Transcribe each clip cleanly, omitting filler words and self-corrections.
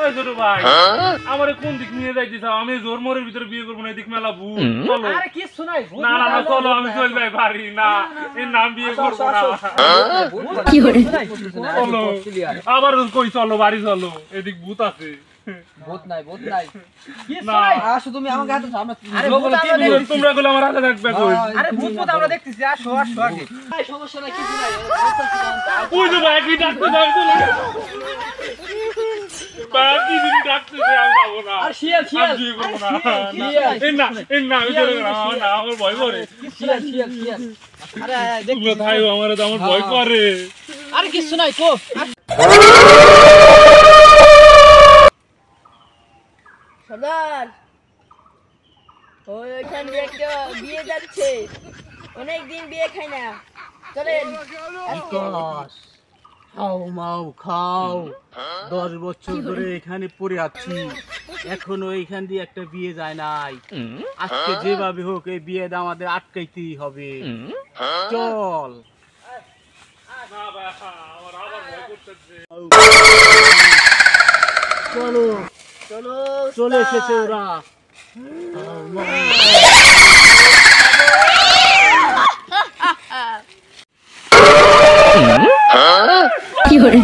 ওই ছোট ভাই আমারে কোন দিক নিয়ে যাইতেছ? আমি জোর মোরের ভিতরে বিয়ে করব না, এদিক মেলা ভূত। চলো। আরে কি শোনাই ভূত? না না না চলো, আমি চল যাই বাড়ি। না এর নাম বিয়ে করব না। কি করে? চলো আবার কই চলো, বাড়ি চলো, এদিক ভূত আছে। ভূত নাই কি না। শোনাই? আসো তুমি আমাকে হাতে ধরো। আরে ভূত আমরা দেখতেছি। তোমরা গুলো আমার হাতে থাকবে কই? আরে ভূত আমরা দেখতেছি। আসো আগে। ভাই সমস্যা নাই, কি শোনাই? ওই তো ভাই কি ডাকতে দাও তো। বাকি দিন ডাকতে আমি যাবো না। আর শিয়াল আমি বিয়ে করব না। এর না আমি চলে গেলাম। না আমার ভয় করে। শিয়াল আরে তোমরা থাইও আমার তো আমার ভয় করে। আরে কি শোনাই তো? সর্দার ওইখানে একটা বিয়ে যাচ্ছে, অনেকদিন বিয়ে খাই না, চলেন। খাও মাও খাও, 10 বছর ধরে এখানে পড়ে আছি, এখনো এইখান দিয়ে একটা বিয়ে যায় নাই। আজকে যেভাবে হোক এই বিয়েটা আমাদের আটকাইতেই হবে। চল না ভাই আমার আবার ভয় করতেছে। চলো, চলো চলে এসেছে ওরা। কি করে?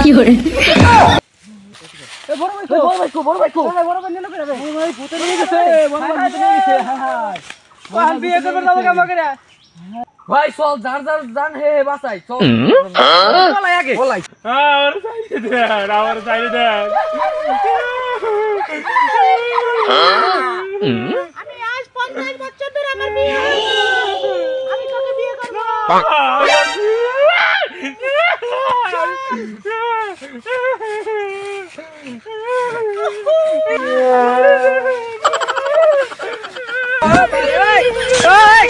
কি করে? বড় ভাই নিয়ে নেবে। বড় ভাই ভূতে নিয়ে গেছে। বড় ভাই ভূতে নিয়ে গেছে। হায় বিয়ে করবে না আমাকে আমাকে। ভাই চল, যার জান হে বাঁচাই চল। বলাই আগে বলাই। আমার চাইতে দেন, আমার চাইতে দেন। আমি আজ 50 বছর ধরে আমার বিয়ে হয়নি, আমি তোকে বিয়ে করব। এই